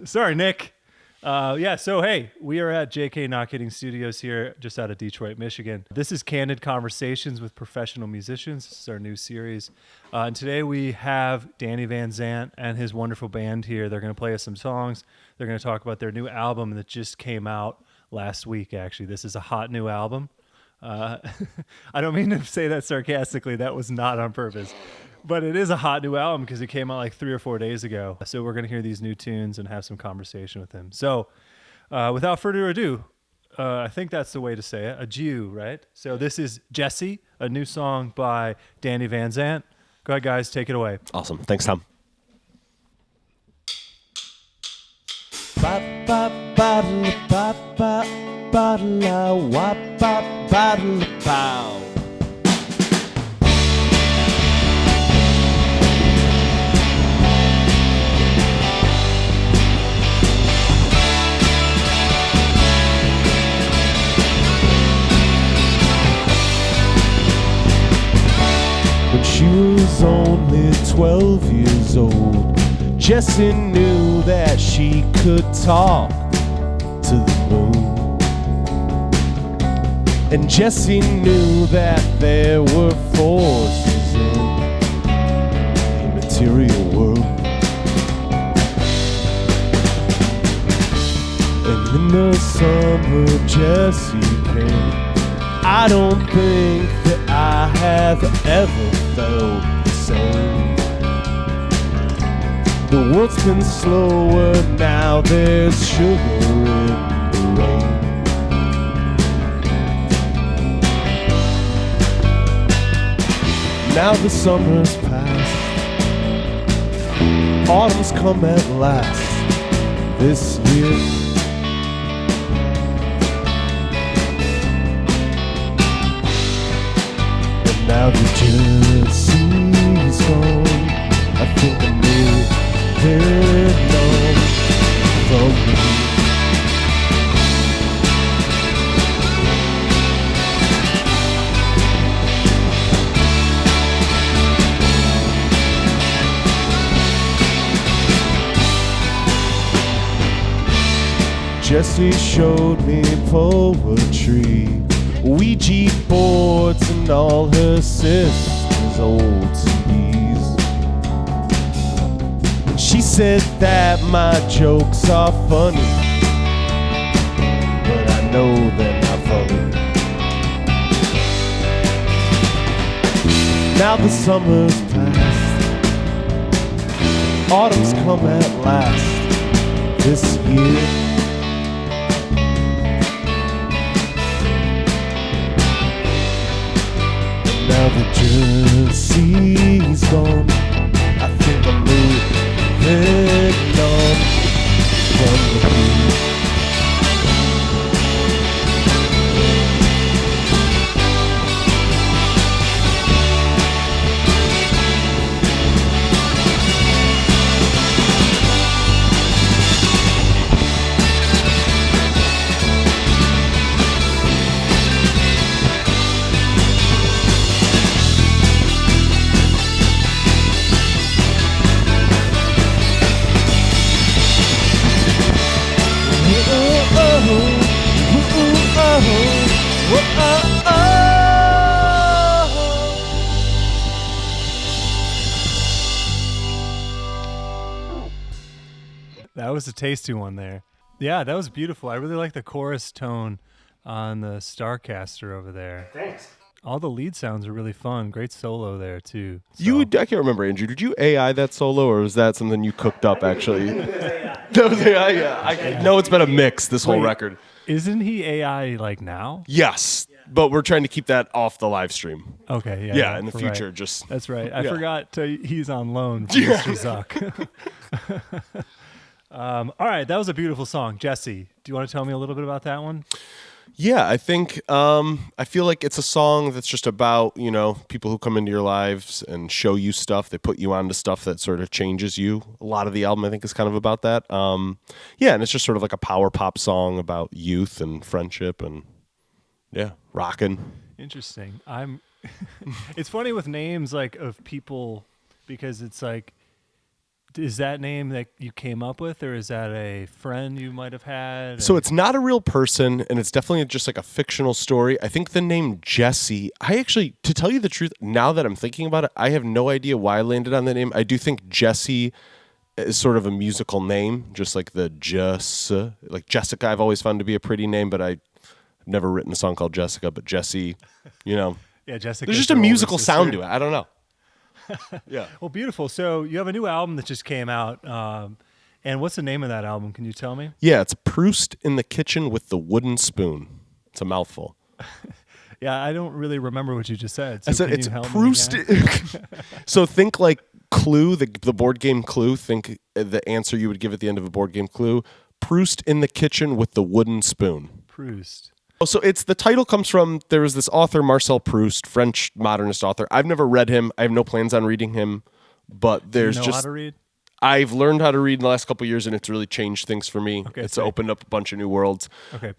Sorry, Nick. So hey, we are at JK Not Kidding Studios here, just out of Detroit, Michigan. This is Candid Conversations with Professional Musicians. This is our new series. And today we have Danny VanZandt and his wonderful band here. They're going to play us some songs. They're going to talk about their new album that just came out last week, actually. This is a hot new album. I don't mean to say that sarcastically. That was not on purpose. But it is a hot new album because it came out like 3 or 4 days ago. So we're going to hear these new tunes and have some conversation with him. So without further ado, I think that's the way to say it. Adieu, right? So this is Jessie, a new song by Danny VanZandt. Go ahead, guys. Take it away. Awesome. Thanks, Tom. When she was only 12 years old, Jessie knew that she could talk to the moon. And Jessie knew that there were forces in the material world. And in the summer Jessie came. I don't think that I have ever felt the same. The world's been slower, now there's sugar in the rain. Now the summer's past, autumn's come at last this year. Now that Jessie's gone, I think I'm moving on from me. Jessie showed me poetry, Ouija boards and all her sister's old CDs. And she said that my jokes are funny, but I know they're not funny. Now the summer's past, autumn's come at last this year. Now that Jessie's gone, I think I'm moving on from the beat. That was a tasty one there. Yeah, that was beautiful. I really like the chorus tone on the Starcaster over there. Thanks. All the lead sounds are really fun. Great solo there, too. So. I can't remember, Andrew. Did you AI that solo, or was that something you cooked up, actually? That was AI, yeah. I know it's been a mix, this whole record. Isn't he AI, like, now? Yes, but we're trying to keep that off the live stream. Okay, yeah. Yeah, in the future, right. just... That's right. I forgot he's on loan from Mr. Zuck. All right, that was a beautiful song. Jessie, do you want to tell me a little bit about that one? Yeah, I think I feel like it's a song that's just about, you know, people who come into your lives and show you stuff. They put you onto stuff that sort of changes you. A lot of the album, I think, is kind of about that. Yeah, and it's just sort of like a power pop song about youth and friendship and, yeah, rocking. Interesting. It's funny with names like of people because it's like is that name that you came up with, or is that a friend you might have had? So it's not a real person, and it's definitely just like a fictional story. I think the name Jessie, I actually, to tell you the truth, now that I'm thinking about it, I have no idea why I landed on the name. I do think Jessie is sort of a musical name, just like the like Jessica I've always found to be a pretty name, but I've never written a song called Jessica, but Jessie, Yeah, Jessica. There's just a musical sound to it. I don't know. Yeah. Well, beautiful. So you have a new album that just came out. And what's the name of that album? Can you tell me? Yeah, it's Proust in the Kitchen with the Wooden Spoon. It's a mouthful. Yeah, I don't really remember what you just said. So I said can it's you help Proust. me again? So think like Clue, the board game Clue. Think the answer you would give at the end of a board game Clue. Proust in the Kitchen with the Wooden Spoon. Proust. Oh, so the title comes from, there was this author, Marcel Proust, French modernist author. I've never read him. I have no plans on reading him, but there's Do you know how to read? I've learned how to read in the last couple of years, and it's really changed things for me. Okay, it's great. opened up a bunch of new worlds. Okay,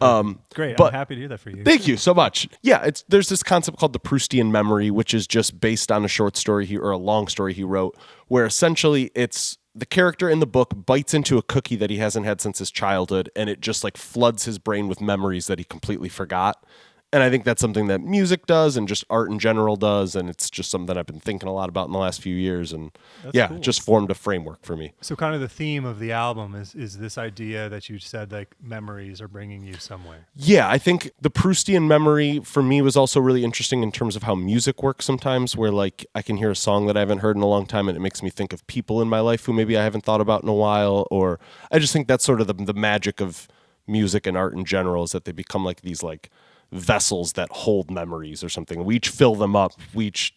great. but I'm happy to hear that for you. Thank you so much. Yeah, there's this concept called the Proustian memory, which is just based on a short story or a long story he wrote, where essentially it's the character in the book bites into a cookie that he hasn't had since his childhood, and it just like floods his brain with memories that he completely forgot. And I think that's something that music does and just art in general does, and it's just something that I've been thinking a lot about in the last few years, and That's cool. it just formed a framework for me. So kind of the theme of the album is this idea that you said like memories are bringing you somewhere. Yeah, I think the Proustian memory for me was also really interesting in terms of how music works sometimes, where like I can hear a song that I haven't heard in a long time and it makes me think of people in my life who maybe I haven't thought about in a while, or I just think that's sort of the magic of music and art in general, is that they become like these like vessels that hold memories or something. We each fill them up. We each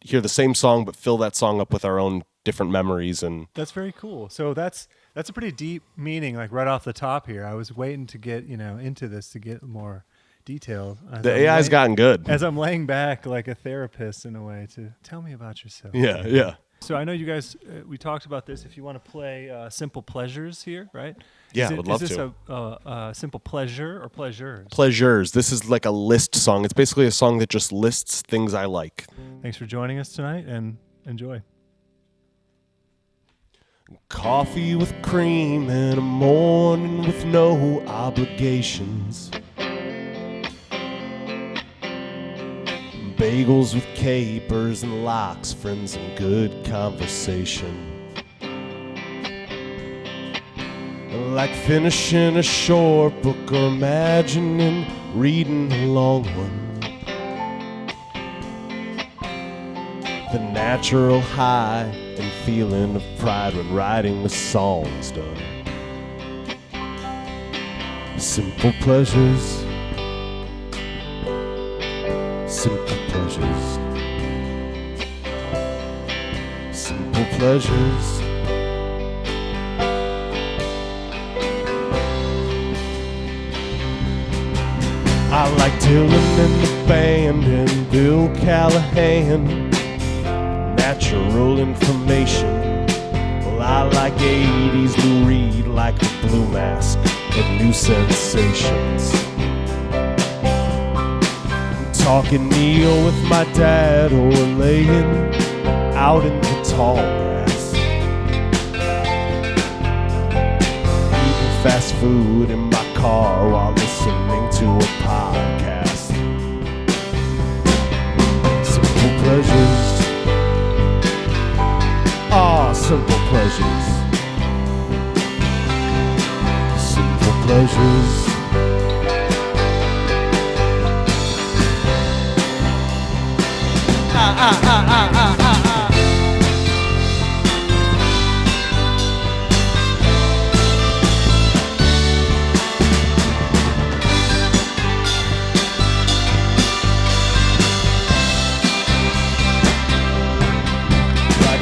hear the same song but fill that song up with our own different memories. And that's very cool. So that's a pretty deep meaning, like right off the top here. I was waiting to get into this to get more detailed. The AI's gotten good. As I'm laying back like a therapist in a way to tell me about yourself. Yeah. So I know you guys, we talked about this. If you want to play Simple Pleasures here, right? Yeah, I would love to. Is this a Simple Pleasure or Pleasures? Pleasures. This is like a list song. It's basically a song that just lists things I like. Thanks for joining us tonight, and enjoy. Coffee with cream and a morning with no obligations. Bagels with capers and lox, friends and good conversation. Like finishing a short book or imagining reading a long one. The natural high and feeling of pride when writing the song's done. Simple pleasures. Simple pleasures. Simple pleasures. I like Dylan and the band and Bill Callahan. Natural information. Well, I like 80s Lou Reed, like the Blue Mask and New Sensations. Talking Neil with my dad or laying out in the tall grass. Eating fast food in my car while listening to a podcast. Simple pleasures. Simple pleasures. Simple pleasures.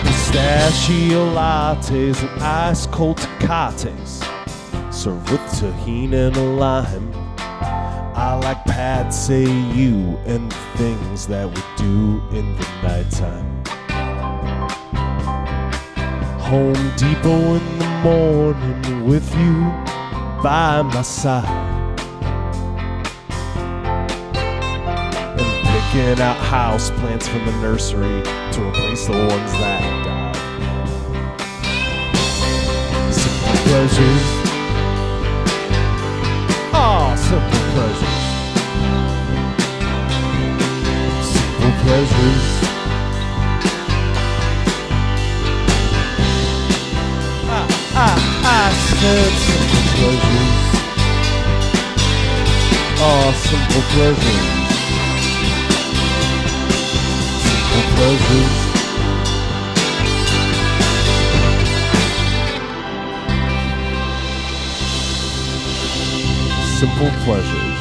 Pistachio lattes and ice cold tecates, served with tahini and a lime. I like Pat Say You and the things that we do in the nighttime. Home Depot in the morning with you by my side. And picking out houseplants from the nursery to replace the ones that died. pleasures. Oh, simple pleasures. Simple pleasures. I said simple pleasures. Oh, simple pleasures. Simple pleasures. Simple pleasures.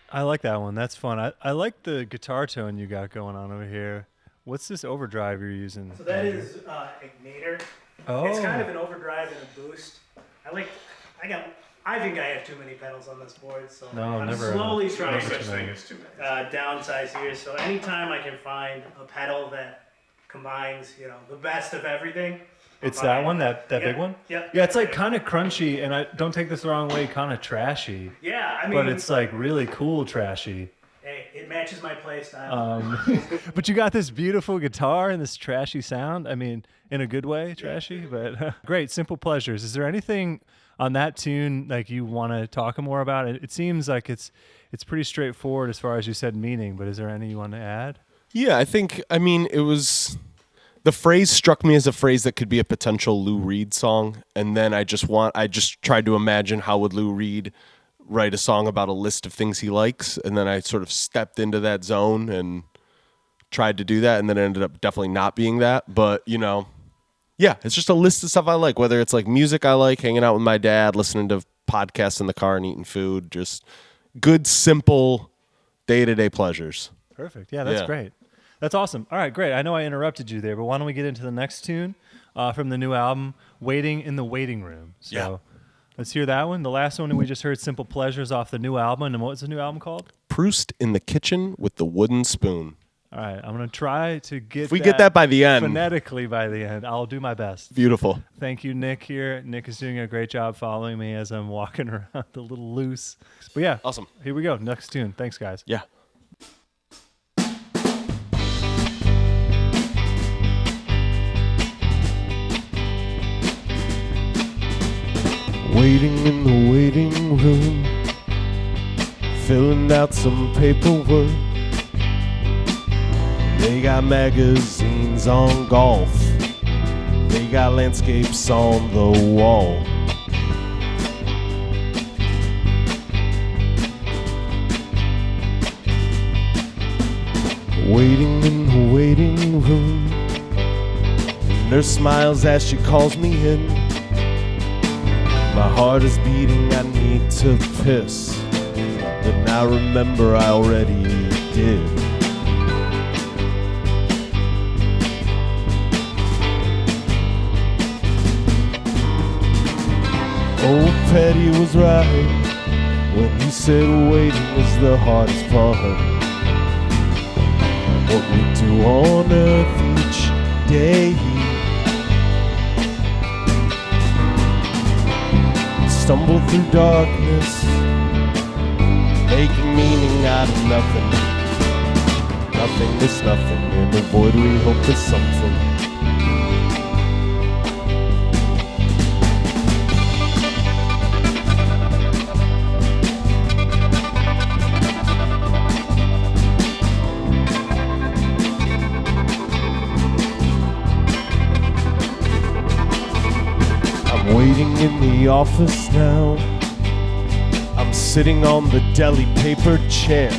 I like that one. That's fun. I like the guitar tone you got going on over here. What's this overdrive you're using? So that is Ignitor. Oh. It's kind of an overdrive and a boost. I think I have too many pedals on this board, so No, I'm never. slowly trying Never to too many. downsize here. So anytime I can find a pedal that combines, the best of everything. It's that one, that big one? Yeah. Yeah, it's like kind of crunchy, and I don't take this the wrong way, kind of trashy. Yeah, I mean, But it's like really cool trashy. hey, it matches my play style. But you got this beautiful guitar and this trashy sound. I mean, in a good way, trashy, but great. Simple Pleasures. Is there anything on that tune like you want to talk more about? It seems like it's pretty straightforward as far as you said meaning, but is there any you want to add? Yeah, it was... The phrase struck me as a phrase that could be a potential Lou Reed song, and then I just tried to imagine how would Lou Reed write a song about a list of things he likes, and then I sort of stepped into that zone and tried to do that, and then it ended up definitely not being that. But yeah, it's just a list of stuff I like, whether it's like music I like, hanging out with my dad, listening to podcasts in the car and eating food, just good, simple, day-to-day pleasures. Perfect. Yeah, that's great. That's awesome. All right, great. I know I interrupted you there, but why don't we get into the next tune from the new album, Waiting in the Waiting Room. So let's hear that one. The last one we just heard, Simple Pleasures, off the new album. And what was the new album called? Proust in the Kitchen with the Wooden Spoon. All right, I'm going to try to get If we get that by the end. Phonetically by the end. I'll do my best. Beautiful. Thank you, Nick, here. Nick is doing a great job following me as I'm walking around a little loose. But yeah. Awesome. Here we go. Next tune. Thanks, guys. Yeah. Waiting in the waiting room, filling out some paperwork. They got magazines on golf, they got landscapes on the wall. Waiting in the waiting room, nurse smiles as she calls me in. My heart is beating, I need to piss. Then I remember I already did. Old Petty was right when he said waiting is the hardest part. What we do on earth each day. Stumble through darkness, making meaning out of nothing. Nothing is nothing, in the void we hope there's something. Waiting in the office now, I'm sitting on the deli paper chair.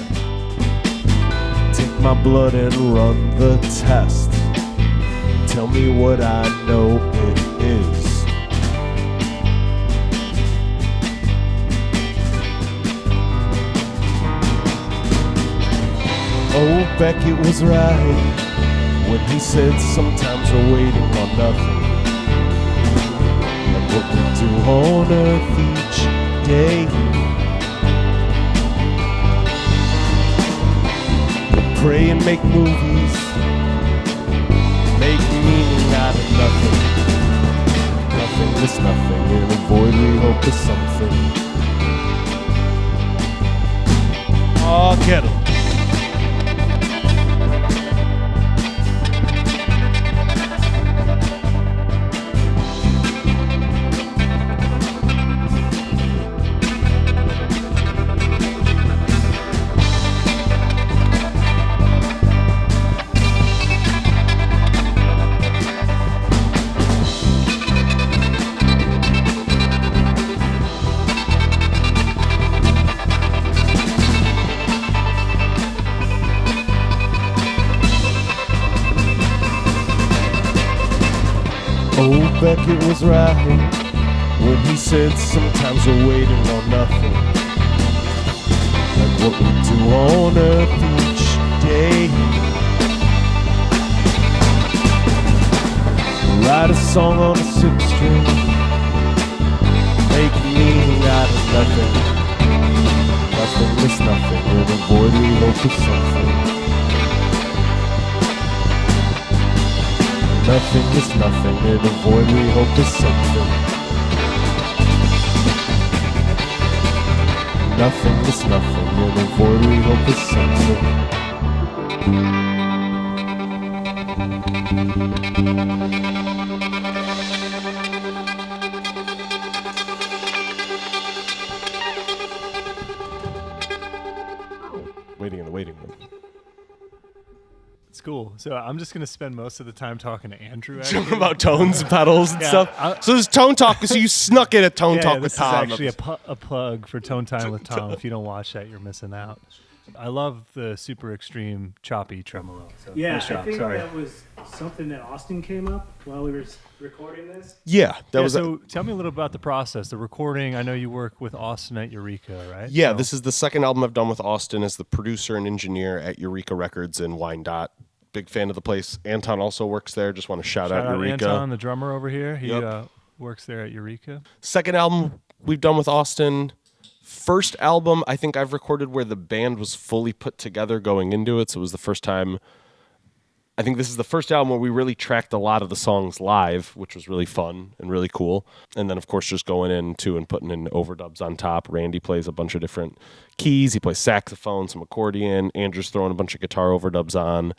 Take my blood and run the test. Tell me what I know it is. Oh, Beckett was right when he said sometimes we're waiting on nothing. What we do on earth each day. We pray and make movies, make meaning out of nothing. Nothing is nothing, in a void we hope is something. Oh, get 'em. told Beckett was right when he said sometimes we're waiting on nothing, like what we do on earth each day. Write a song on a 6-string, make meaning out of nothing. Nothing is nothing, in a void we hope is something. Nothing is nothing, in a void we hope is something. Nothing is nothing, in a void we hope is something. Waiting in the waiting room. It's cool. So I'm just gonna spend most of the time talking to Andrew. Actually. About tones and pedals and Yeah, stuff. So there's tone talk. So you snuck in a tone talk with this Tom. is actually a plug for Tone Time with Tom. If you don't watch that, you're missing out. I love the super extreme choppy tremolo. So Yeah, nice job. I think Sorry. that was something that Austin came up while we were recording this. Yeah, that was. So tell me a little about the process, the recording. I know you work with Austin at Eureka, right? Yeah, So- this is the second album I've done with Austin as the producer and engineer at Eureka Records in Wyandotte. Big fan of the place. Anton also works there. Just want to shout out Eureka. Anton, the drummer over here. He Yep. works there at Eureka. Second album we've done with Austin. First album I think I've recorded where the band was fully put together going into it. So it was the first time. I think this is the first album where we really tracked a lot of the songs live, which was really fun and really cool. And then, of course, just going in too and putting in overdubs on top. Randy plays a bunch of different keys. He plays saxophone, some accordion. Andrew's throwing a bunch of guitar overdubs on.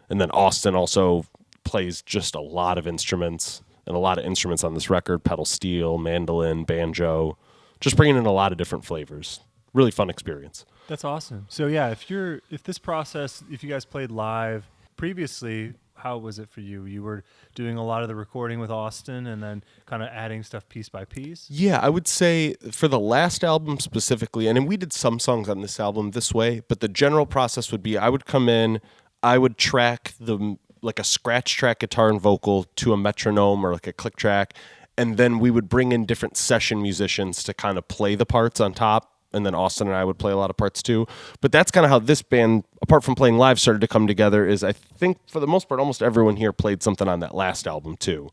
And then Austin also plays just a lot of instruments and a lot of instruments on this record. Pedal steel, mandolin, banjo. Just bringing in a lot of different flavors. Really fun experience. That's awesome. So yeah, if this process, if you guys played live previously, how was it for you? You were doing a lot of the recording with Austin and then kind of adding stuff piece by piece? Yeah, I would say for the last album specifically, and then we did some songs on this album this way, but the general process would be I would come in, I would track like a scratch track guitar and vocal to a metronome or like a click track, and then we would bring in different session musicians to kind of play the parts on top. And then Austin and I would play a lot of parts too. But that's kind of how this band, apart from playing live, started to come together is I think for the most part, almost everyone here played something on that last album too.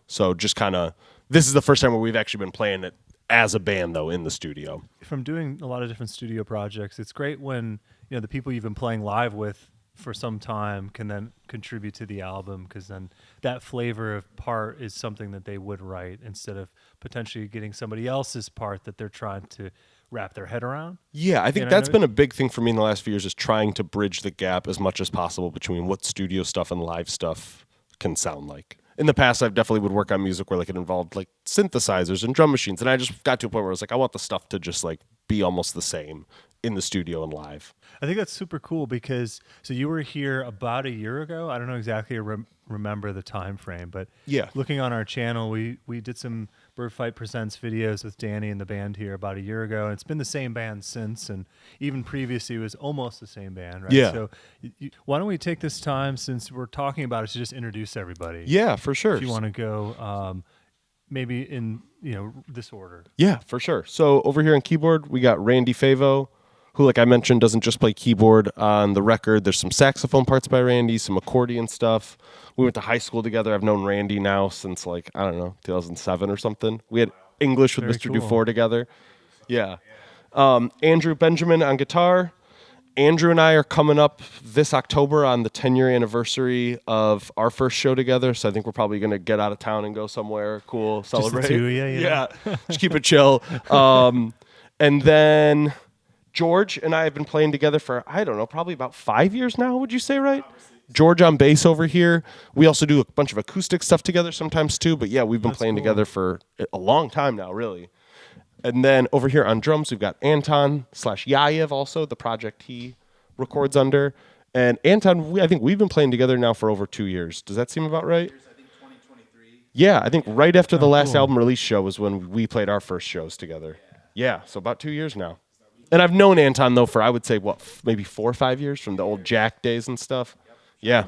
So just kind of, this is the first time where we've actually been playing it as a band though in the studio. From doing a lot of different studio projects, it's great when, the people you've been playing live with for some time can then contribute to the album, because then that flavor of part is something that they would write instead of potentially getting somebody else's part that they're trying to wrap their head around. Yeah, I think that's been a big thing for me in the last few years, is trying to bridge the gap as much as possible between what studio stuff and live stuff can sound like. In the past, I've definitely would work on music where like it involved like synthesizers and drum machines, and I just got to a point where I was like, I want the stuff to just like be almost the same in the studio and live. I think that's super cool because so you were here about a year ago. I don't know exactly remember the time frame, but Yeah. looking on our channel, we did some Bird Fight Presents videos with Danny and the band here about a year ago. And it's been the same band since, and even previously it was almost the same band, right? Yeah. So why don't we take this time, since we're talking about it, to just introduce everybody? Yeah, for sure. If you want to go maybe in this order. Yeah, for sure. So over here on keyboard, we got Randy Favot, who, like I mentioned, doesn't just play keyboard on the record. There's some saxophone parts by Randy, some accordion stuff. We went to high school together. I've known Randy now since 2007 or something. We had English with Very Mr. cool. Dufour together. Yeah. Andrew Benjamin on guitar. Andrew and I are coming up this October on the 10-year anniversary of our first show together. So I think we're probably going to get out of town and go somewhere cool, celebrate. the two of you, Yeah. Just keep it chill. And then George and I have been playing together for, probably about 5 years now, would you say, right? George on bass over here. We also do a bunch of acoustic stuff together sometimes too. But yeah, we've been playing together for a long time now, really. And then over here on drums, we've got Anton / Yayev, also the project he records under. And Anton, I think we've been playing together now for over 2 years. Does that seem about right? I think 2023. Yeah, I think right after the last cool. album release show was when we played our first shows together. Yeah, so about 2 years now. And I've known Anton, though, for I would say, maybe 4 or 5 years from the old Jack days and stuff. Yeah.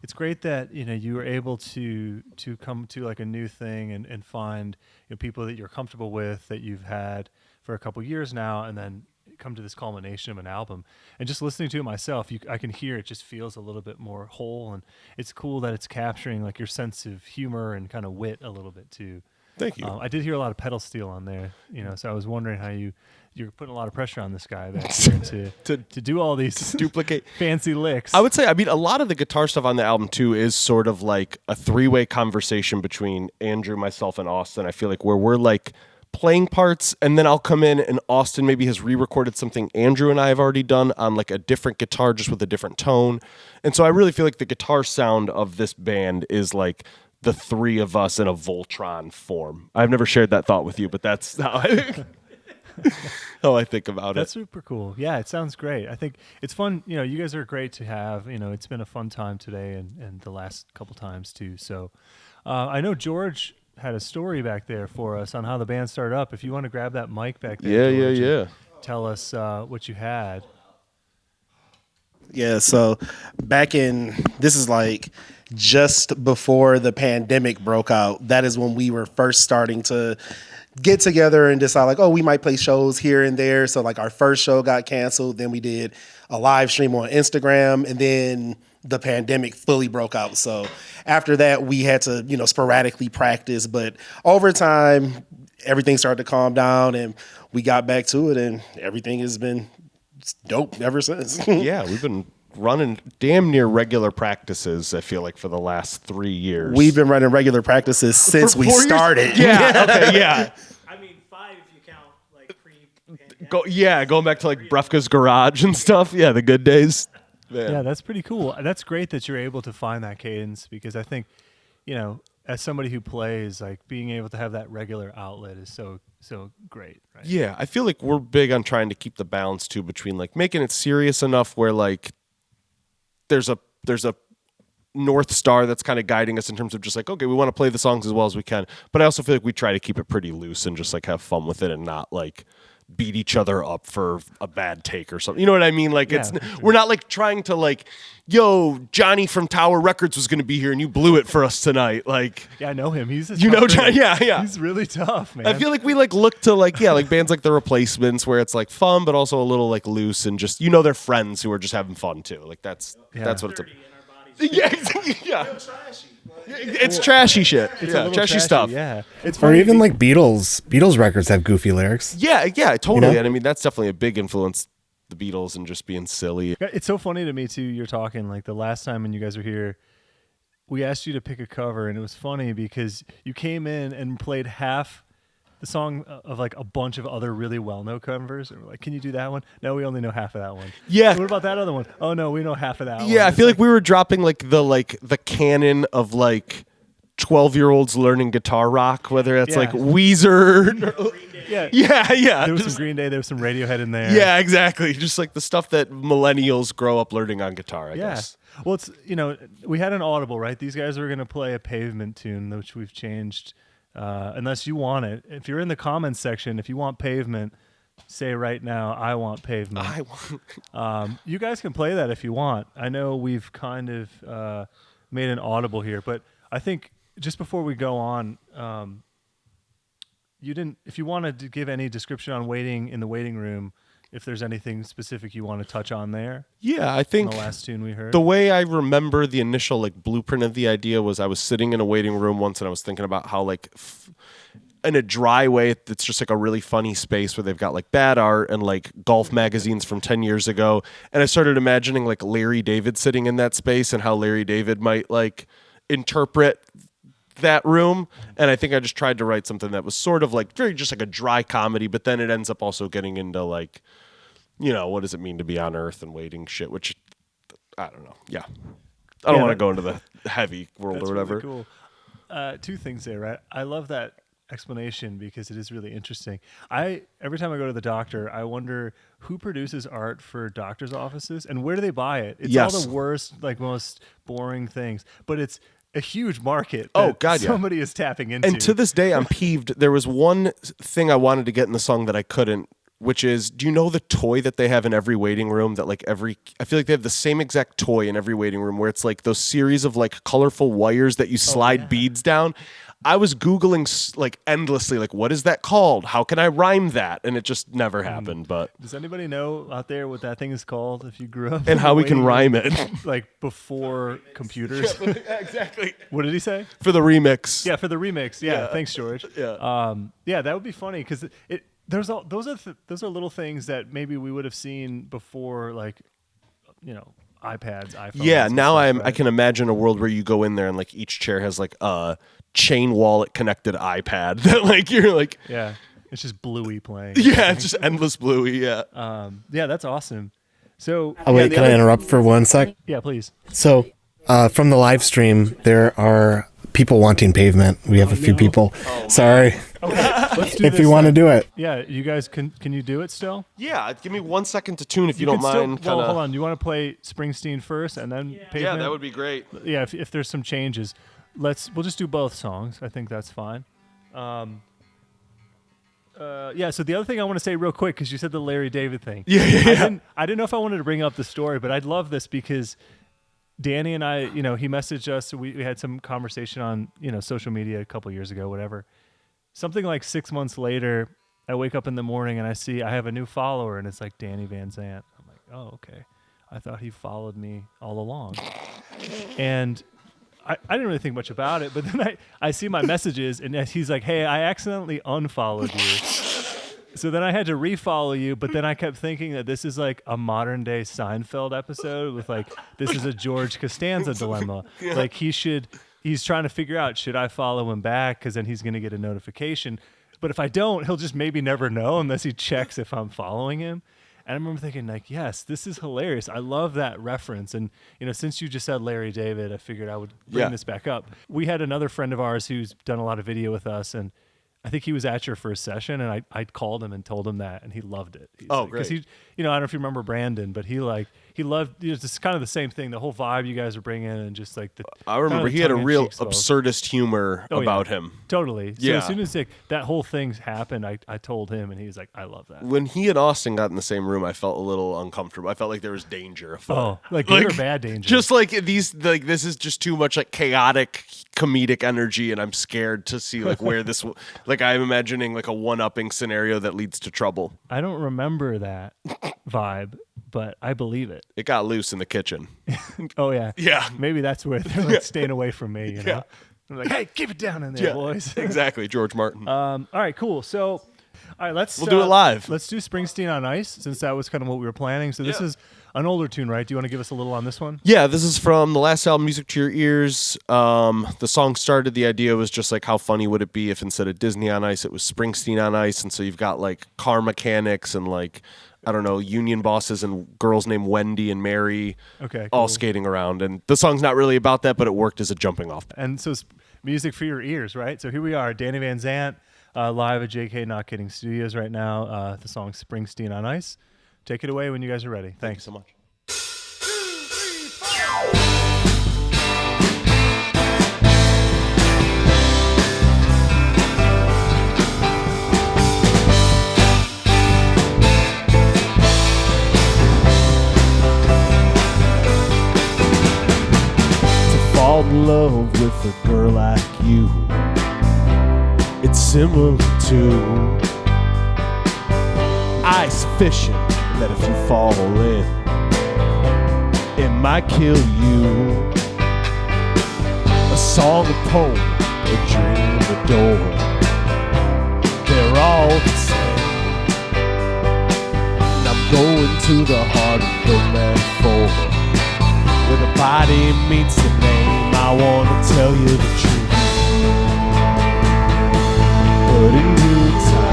it's great that you were able to come to like a new thing and find people that you're comfortable with that you've had for a couple years now, and then come to this culmination of an album. And just listening to it myself, I can hear it just feels a little bit more whole, and it's cool that it's capturing like your sense of humor and kind of wit a little bit too. Thank you. I did hear a lot of pedal steel on there, so I was wondering how you're putting a lot of pressure on this guy back here to do all these duplicate fancy licks. I would say, a lot of the guitar stuff on the album too is sort of like a three-way conversation between Andrew, myself, and Austin. I feel like where we're like playing parts, and then I'll come in and Austin maybe has re-recorded something Andrew and I have already done on like a different guitar, just with a different tone. And so I really feel like the guitar sound of this band is like the three of us in a Voltron form. I've never shared that thought with you, but that's how I think about it. That's super cool. Yeah, it sounds great. I think it's fun. You guys are great to have. It's been a fun time today and the last couple times too. So I know George had a story back there for us on how the band started up. If you want to grab that mic back there, George, yeah. Tell us what you had. Yeah, so this is like just before the pandemic broke out. That is when we were first starting to get together and decide like, we might play shows here and there. So like our first show got canceled. Then we did a live stream on Instagram, and then the pandemic fully broke out. So after that, we had to, sporadically practice. But over time, everything started to calm down, and we got back to it, and everything has been dope ever since. Yeah, we've been running damn near regular practices, I feel like, for the last 3 years. We've been running regular practices since we started. Yeah, okay, yeah. I mean, 5 if you count like pre-pandemic. Going back to like Brefka's garage and stuff. Yeah, the good days. Man. Yeah, that's pretty cool. That's great that you're able to find that cadence, because I think, as somebody who plays, like being able to have that regular outlet is so great, right? Yeah, I feel like we're big on trying to keep the balance too between like making it serious enough where like there's a North Star that's kind of guiding us in terms of just like, okay, we want to play the songs as well as we can. But I also feel like we try to keep it pretty loose and just like have fun with it and not like beat each other up for a bad take or something. You know what I mean? Like we're not like trying to like, yo, Johnny from Tower Records was going to be here and you blew it for us tonight. Like, yeah, I know him. He's Johnny? Yeah. He's really tough, man. I feel like we like look to like bands like The Replacements where it's like fun but also a little like loose and just they're friends who are just having fun too. Like that's what it's. Yeah. It's trashy shit. It's trashy stuff. Yeah, it's Or funny even like Beatles records have goofy lyrics. Yeah, totally. And I mean, that's definitely a big influence, the Beatles, and just being silly. It's so funny to me too. You're talking like the last time when you guys were here, we asked you to pick a cover, and it was funny because you came in and played half the song of like a bunch of other really well-known covers, and we're like, "Can you do that one?" No, we only know half of that one. Yeah. What about that other one? Oh no, we know half of that one. Yeah, I feel like we were dropping like the canon of like 12-year-olds learning guitar rock, whether it's like Weezer. Yeah. There was some Green Day, there was some Radiohead in there. Yeah, exactly. Just like the stuff that millennials grow up learning on guitar, I guess. Well, it's we had an audible, right? These guys were going to play a Pavement tune, which we've changed. Unless you want it. If you're in the comments section, if you want Pavement, say right now, I want Pavement. You guys can play that if you want. I know we've kind of made an audible here, but I think just before we go on, if you wanted to give any description on waiting in the waiting room, if there's anything specific you want to touch on there. Yeah, I think the last tune we heard. The way I remember the initial like blueprint of the idea was I was sitting in a waiting room once and I was thinking about how like in a dry way it's just like a really funny space where they've got like bad art and like golf magazines from 10 years ago, and I started imagining like Larry David sitting in that space and how Larry David might like interpret that room. And I think I just tried to write something that was sort of like very just like a dry comedy, but then it ends up also getting into like, what does it mean to be on Earth and waiting shit, which I don't know. Yeah. I don't want to go into the heavy world or whatever. Really cool. Two things there, right? I love that explanation because it is really interesting. Every time I go to the doctor, I wonder who produces art for doctors' offices and where do they buy it? It's all the worst, like most boring things, but it's a huge market that somebody is tapping into. And to this day, I'm peeved. There was one thing I wanted to get in the song that I couldn't, which is, do you know the toy that they have in every waiting room that like I feel like they have the same exact toy in every waiting room where it's like those series of like colorful wires that you slide beads down. I was Googling like endlessly, like, what is that called? How can I rhyme that? And it just never happened. But does anybody know out there what that thing is called if you grew up? And how we can rhyme it. Like before computers. Yeah, exactly. What did he say? For the remix. Yeah, for the remix. Yeah, thanks, George. Yeah. Yeah, that would be funny because those are little things that maybe we would have seen before, like, you know, iPads, iPhones. Yeah, now stuff, I can imagine a world where you go in there and like each chair has like a chain wallet connected iPad that like you're like, yeah, it's just Bluey playing. Yeah, it's just endless Bluey. Yeah. Yeah, that's awesome. So, Oh, wait, can I interrupt for 1 sec? Yeah, please. So, from the live stream, there are people wanting pavement. We have a few people. Sorry. Let's do If this you want to do it. Yeah, you guys can you do it still? Yeah, give me 1 second to tune if you don't can still- mind. Well, hold on. You want to play Springsteen first and then Pavement? Yeah, that would be great. Yeah, if there's some changes, we'll just do both songs. I think that's fine. Yeah. So the other thing I want to say real quick, because you said the Larry David thing. Yeah. I didn't know if I wanted to bring up the story, but I'd love this because Danny and I, you know, he messaged us. We had some conversation on, you know, social media a couple years ago, whatever. Something like 6 months later, I wake up in the morning and I see I have a new follower, and it's like Danny VanZandt. I'm like, oh, okay. I thought he followed me all along. And I didn't really think much about it, but then I see my messages, and he's like, hey, I accidentally unfollowed you. So then I had to refollow you, but then I kept thinking that this is like a modern day Seinfeld episode with like, this is a George Costanza dilemma. Yeah. Like he's trying to figure out, should I follow him back? Because then he's going to get a notification. But if I don't, he'll just maybe never know unless he checks if I'm following him. And I remember thinking, like, yes, this is hilarious. I love that reference. And, you know, since you just said Larry David, I figured I would bring this back up. We had another friend of ours who's done a lot of video with us, and I think he was at your first session, and I called him and told him that, and he loved it. He's Oh, like, great. Because I don't know if you remember Brandon, but he loved, it's kind of the same thing, the whole vibe you guys are bringing, and just like the. I remember he had a real absurdist humor about him. Totally. So Yeah. as soon as that whole thing happened, I told him, and he was like, I love that. When he and Austin got in the same room, I felt a little uncomfortable. I felt like there was danger afoot. Oh, like good or bad danger? Just like this is just too much like chaotic comedic energy, and I'm scared to see like where this like I'm imagining like a one-upping scenario that leads to trouble. I don't remember that vibe, but I believe it. It got loose in the kitchen. Oh yeah. Yeah. Maybe that's where they're like staying away from me, you know. Yeah. I'm like, hey, keep it down in there, boys. Exactly, George Martin. All right, cool. So, all right, we'll do it live. Let's do Springsteen on Ice, since that was kind of what we were planning. So this is an older tune, right? Do you want to give us a little on this one? Yeah, this is from the last album, Music to Your Ears. The song started, the idea was just like, how funny would it be if instead of Disney on Ice, it was Springsteen on Ice? And so you've got like car mechanics and like, I don't know, union bosses and girls named Wendy and Mary all skating around. And the song's not really about that, but it worked as a jumping off. And so it's music for your ears, right? So here we are, Danny VanZandt, live at JK Not Kidding Studios right now. The song Springsteen on Ice. Take it away when you guys are ready. Thanks so much. Fall in love with a girl like you, it's similar to ice fishing, that if you fall in, it might kill you. A song, a poem, a dream, a door, they're all the same. And I'm going to the heart of the metaphor, where the body meets the name. I wanna tell you the truth, but in due time.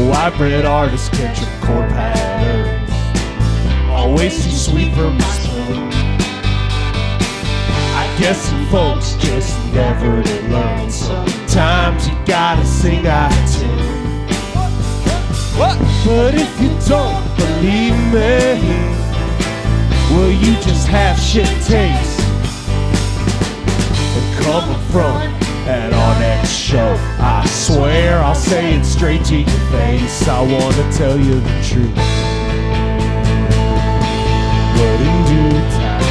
Vibrant artists catch up chord patterns, always too sweet from the spoon. I guess some folks just never did learn. Sometimes Sometimes you gotta sing out of tune. But if you don't believe me, well, you just have shit taste. And coming from at our next show, I swear I'll say it straight to your face. I wanna tell you the truth, but in due time.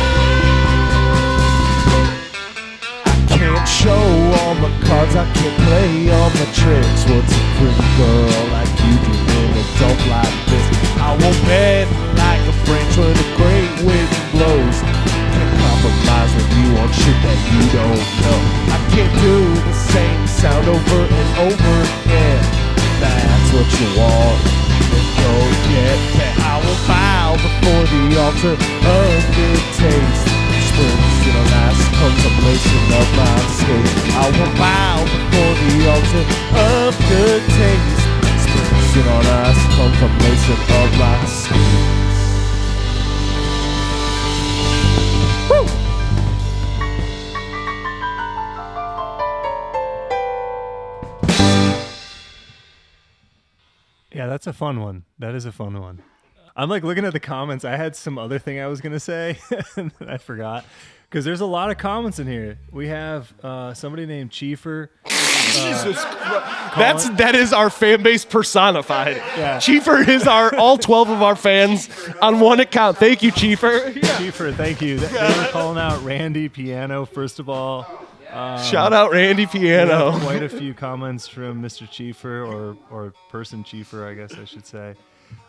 I can't show all my cards, I can't play all my tricks. What's a pretty girl like you doing a dope like this? I won't bend like a branch when a great wind blows. Can't compromise with you on shit that you don't know. I can't do the same sound over and over again. That's what you want, then go get that. I will bow before the altar of good taste. Springs in a last contemplation of my state. I will bow before the altar of good taste. Springs in a last contemplation of my state. Woo! Yeah, that's a fun one. That is a fun one. I'm like looking at the comments. I had some other thing I was gonna say, and I forgot because there's a lot of comments in here. We have somebody named Chiefer. Jesus Christ. That is our fan base personified. Yeah. Chiefer is all 12 of our fans on one account. Thank you, Chiefer. Chiefer, thank you. They were calling out Randy Piano first of all. Shout out Randy We Piano. have quite a few comments from Mr. Chiefer or person Chiefer, I guess I should say.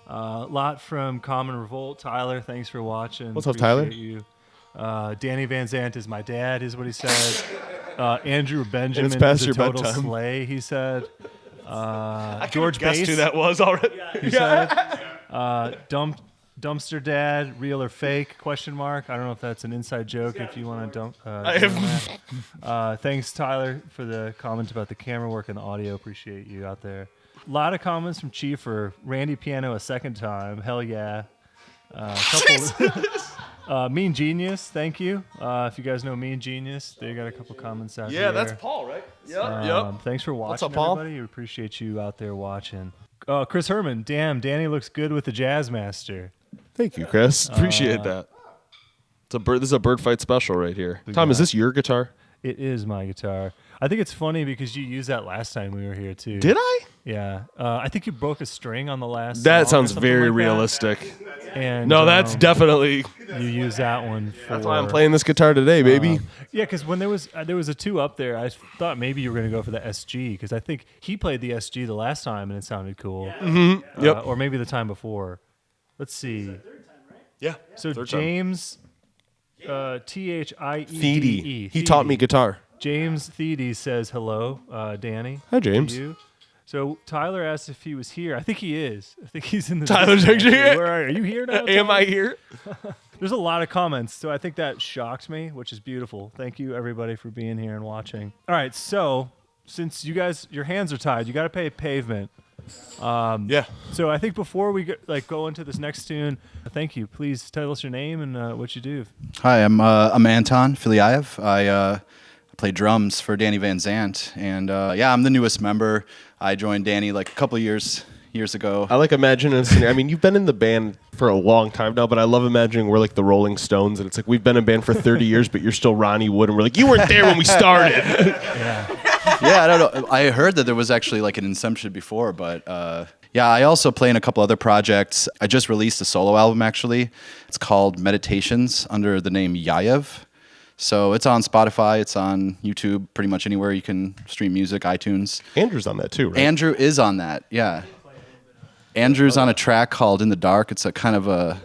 A lot from Common Revolt. Tyler, thanks for watching. What's up, Tyler? Appreciate you. Danny VanZandt is my dad, is what he said. Andrew Benjamin And it's past is a your total bedtime. slay, he said. I George guessed Bass, who that was already. he said. Dumpster Dad, real or fake? Question mark. I don't know if that's an inside joke. If you want to dump. Thanks, Tyler, for the comment about the camera work and the audio. Appreciate you out there. A lot of comments from Chiefer. Randy Piano a second time. Hell yeah. Mean Genius. Thank you. If you guys know Mean Genius, they got a couple comments out here. Yeah, that's Paul, right? Yep. Thanks for watching, What's up, Paul? everybody. We appreciate you out there watching. Chris Herman. Damn, Danny looks good with the Jazz Master. Thank you, Chris. Appreciate that. This is a bird fight special right here. Tom, is this your guitar? It is my guitar. I think it's funny because you used that last time we were here too. Did I? Yeah. I think you broke a string on the last. That song or sounds something very like that. realistic. And No, that's definitely. you use that one for. That's why I'm playing this guitar today, baby. Yeah, because when there was a 2 up there, I thought maybe you were going to go for the SG because I think he played the SG the last time and it sounded cool. Yep. Or maybe the time before. Let's see. Yeah. So Third time. James, Thiede. Thiede. He taught me guitar. James Thiede says hello, Danny. Hi, James. to you. So Tyler asked if he was here. I think he is. I think he's in the. Tyler's actually here. Where are you here now? Am Tyler? I here? There's a lot of comments, so I think that shocked me, which is beautiful. Thank you, everybody, for being here and watching. All right, so since you guys, your hands are tied, you got to pay pavement. Yeah. So I think before we go into this next tune, thank you. Please tell us your name and what you do. Hi, I'm Anton Filyaev. I play drums for Danny VanZandt, and I'm the newest member. I joined Danny like a couple years ago. I like imagining a scenario. I mean, you've been in the band for a long time now, but I love imagining we're like the Rolling Stones, and it's like we've been in band for 30 years, but you're still Ronnie Wood, and we're like, you weren't there when we started. Yeah, I don't know. I heard that there was actually like an Inception before, but I also play in a couple other projects. I just released a solo album, actually. It's called Meditations under the name Yayev. So it's on Spotify, it's on YouTube, pretty much anywhere you can stream music, iTunes. Andrew's on that too, right? Andrew is on that, yeah. Andrew's on a track called In the Dark. It's a kind of a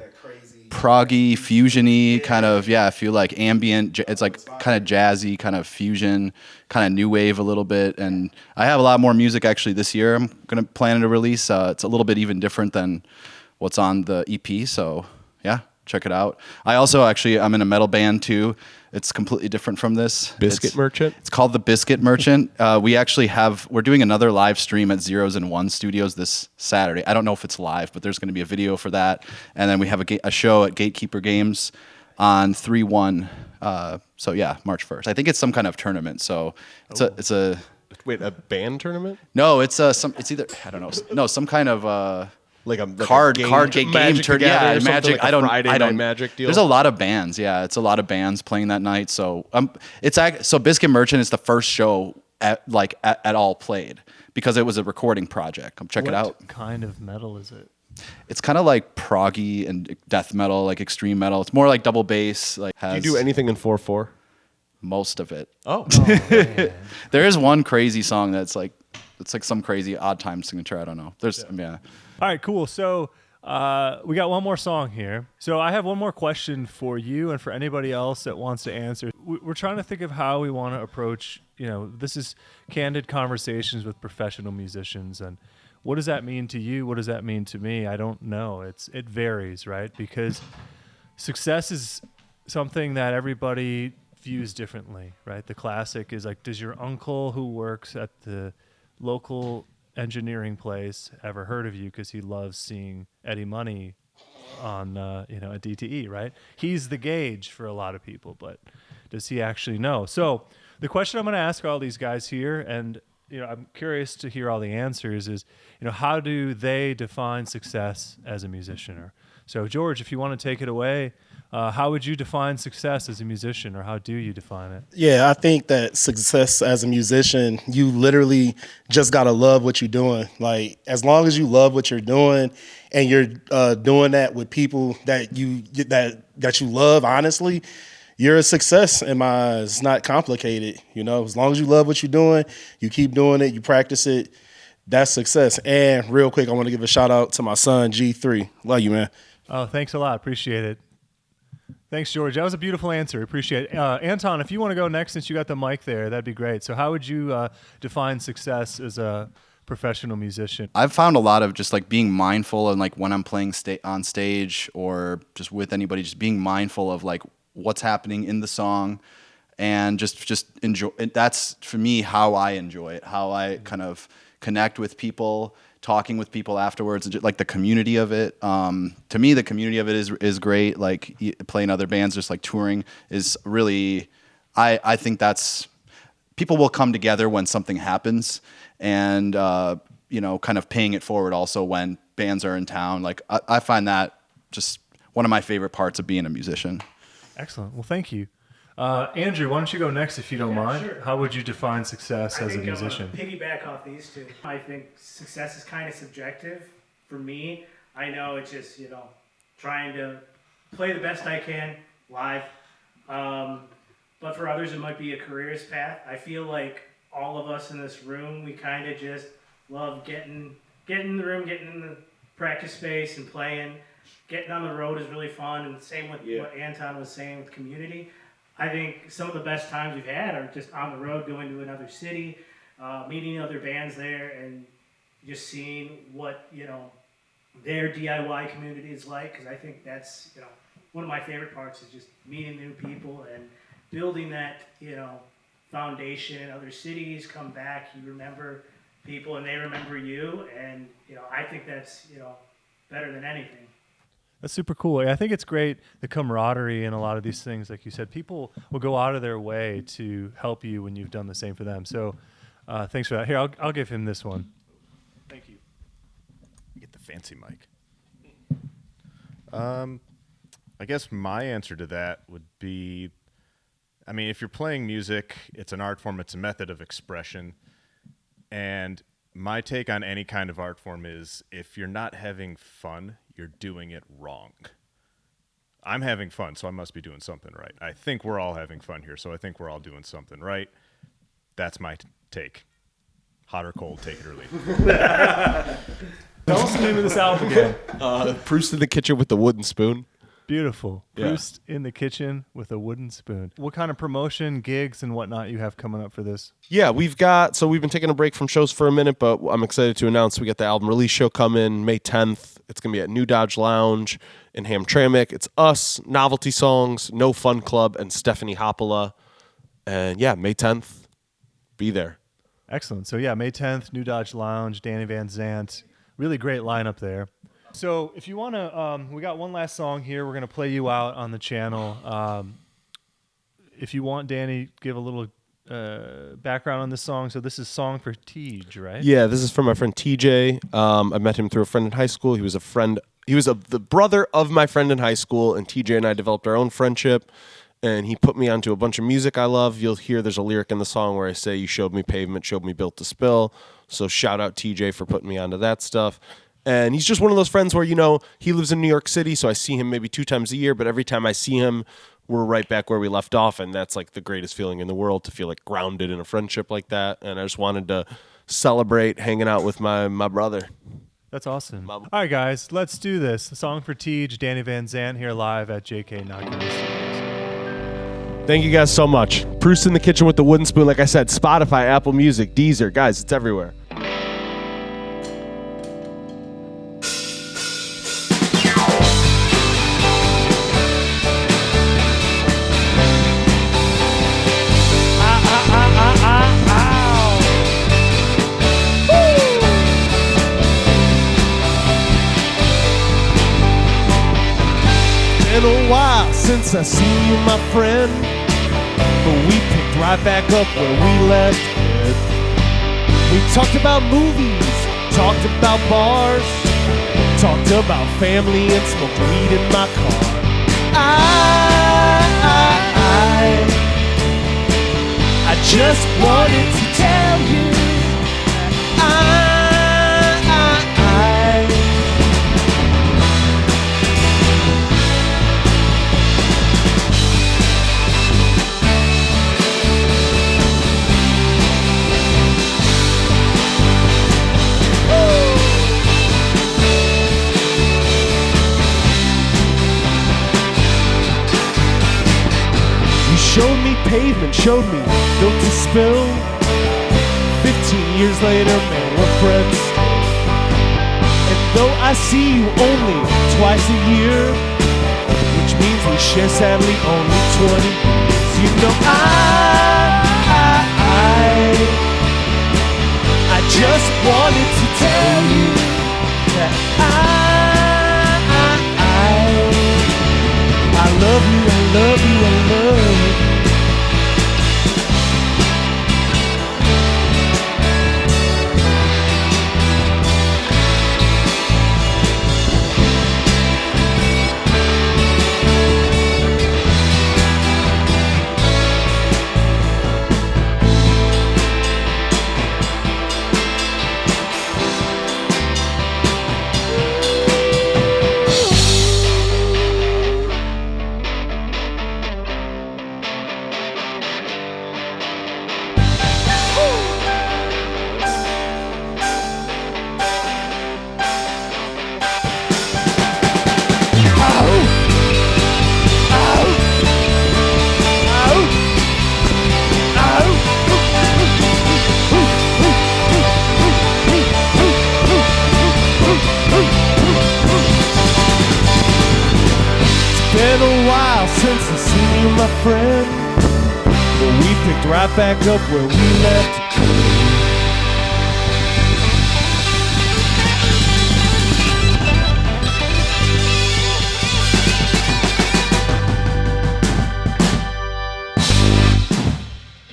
proggy, fusion-y kind of, I feel like ambient. It's like kind of jazzy, kind of fusion, kind of new wave a little bit. And I have a lot more music actually this year I'm going to plan to release. It's a little bit even different than what's on the EP. So yeah, check it out. I also I'm in a metal band too. It's completely different from this. Biscuit Merchant? It's called The Biscuit Merchant. We're doing another live stream at Zeros and One Studios this Saturday. I don't know if it's live, but there's going to be a video for that. And then we have a show at Gatekeeper Games on 3/1. March 1st. I think it's some kind of tournament. So it's a. Wait, Wait, a band tournament? No, it's it's either I don't know. No, some kind of Like a card game game Magic tournament. Together Yeah, or something, Magic. like a I don't. Friday I don't. Night Magic deal. There's a lot of bands. Yeah, it's a lot of bands playing that night. So so Biscuit Merchant is the first show at all played because it was a recording project. Come check it out. What kind of metal is it? It's kind of like proggy and death metal, like extreme metal. It's more like double bass. Like Do you do anything in 4/4? most of it. Oh. There is one crazy song that's like it's like some crazy odd time signature. I don't know. There's yeah. All right, cool. So we got one more song here. So I have one more question for you and for anybody else that wants to answer. We're trying to think of how we want to approach, this is Candid Conversations with professional musicians. And what does that mean to you? What does that mean to me? I don't know. It varies, right? Because success is something that everybody views differently, right? The classic is like, does your uncle who works at the local engineering place ever heard of you because he loves seeing Eddie Money on a DTE, right? He's the gauge for a lot of people, but does he actually know? So the question I'm going to ask all these guys here, and I'm curious to hear all the answers, is how do they define success as a musician? So George, if you want to take it away, how would you define success as a musician, or how do you define it? Yeah, I think that success as a musician, you literally just gotta love what you're doing. Like, as long as you love what you're doing, and you're doing that with people that you love, honestly, you're a success in my eyes. It's not complicated, As long as you love what you're doing, you keep doing it, you practice it. That's success. And real quick, I want to give a shout out to my son G3. Love you, man. Oh, thanks a lot. Appreciate it. Thanks, George. That was a beautiful answer. Appreciate it. Anton, if you want to go next, since you got the mic there, that'd be great. So how would you define success as a professional musician? I've found a lot of just like being mindful and like when I'm playing on stage or just with anybody, just being mindful of like what's happening in the song and just enjoy. That's for me how I enjoy it, how I kind of connect with people, talking with people afterwards, and just, like the community of it. To me, the community of it is great. Like playing other bands, just like touring is really. I think that's people will come together when something happens, and kind of paying it forward also when bands are in town. Like I find that just one of my favorite parts of being a musician. Excellent. Well, thank you. Andrew, why don't you go next if you don't mind? Sure. How would you define success as a musician? I'm gonna piggyback off these two. I think success is kind of subjective. For me, I know it's just, trying to play the best I can live. But for others, it might be a careers path. I feel like all of us in this room, we kind of just love getting in the room, getting in the practice space and playing. Getting on the road is really fun, and same with what Anton was saying with community. I think some of the best times we've had are just on the road, going to another city, meeting other bands there, and just seeing what their DIY community is like. Because I think that's one of my favorite parts is just meeting new people and building that foundation in other cities. Come back, you remember people, and they remember you, and I think that's better than anything. That's super cool. I think it's great, the camaraderie and a lot of these things. Like you said, people will go out of their way to help you when you've done the same for them. So thanks for that. Here, I'll give him this one. Thank you. Get the fancy mic. I guess my answer to that would be, if you're playing music, it's an art form, it's a method of expression. And my take on any kind of art form is if you're not having fun, you're doing it wrong. I'm having fun, so I must be doing something right. I think we're all having fun here, so I think we're all doing something right. That's my take. Hot or cold, take it or leave it. Tell us the name of this album again. Proust in the Kitchen with the Wooden Spoon. Beautiful. Yeah. Proust in the Kitchen with a Wooden Spoon. What kind of promotion, gigs, and whatnot you have coming up for this? Yeah, we've been taking a break from shows for a minute, but I'm excited to announce we got the album release show coming May 10th. It's going to be at New Dodge Lounge in Hamtramck. It's us, Novelty Songs, No Fun Club, and Stephanie Hoppola. And yeah, May 10th, be there. Excellent. So yeah, May 10th, New Dodge Lounge, Danny VanZandt. Really great lineup there. So if you want to, we got one last song here. We're going to play you out on the channel. If you want, Danny, give a little background on this song. So this is Song for Teej, right? Yeah, this is from my friend TJ. I met him through a friend in high school. He was a friend. He was the brother of my friend in high school, and TJ and I developed our own friendship. And he put me onto a bunch of music I love. You'll hear there's a lyric in the song where I say, "You showed me pavement, showed me built to spill." So shout out TJ for putting me onto that stuff. And he's just one of those friends where, he lives in New York City, so I see him maybe 2 times a year, but every time I see him, we're right back where we left off, and that's like the greatest feeling in the world, to feel like grounded in a friendship like that. And I just wanted to celebrate hanging out with my brother. That's awesome. All right, guys, let's do this. The Song for Teej, Danny VanZandt here live at JK Knocking Studios. Thank you guys so much. Proust in the Kitchen with the Wooden Spoon. Like I said, Spotify, Apple Music, Deezer. Guys, it's everywhere. Been a while since I seen you, my friend, but we picked right back up where we left it. We talked about movies, talked about bars, talked about family and smoked weed in my car. I just wanted to tell you showed me pavement, showed me built to spill. 15 years later, man, we're friends. And though I see you only twice a year, which means we share sadly only 20 years, I just wanted to tell you that I love you, I love you, I love you. Been a while since I seen you, my friend, but we picked right back up where we left.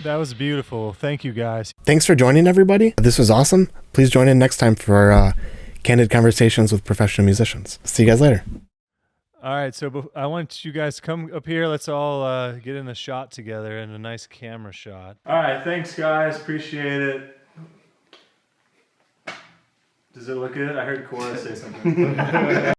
That was beautiful. Thank you, guys. Thanks for joining, everybody. This was awesome. Please join in next time for Candid Conversations with professional musicians. See you guys later. All right, so I want you guys to come up here. Let's all get in a shot together, in a nice camera shot. All right, thanks, guys. Appreciate it. Does it look good? I heard Cora say something.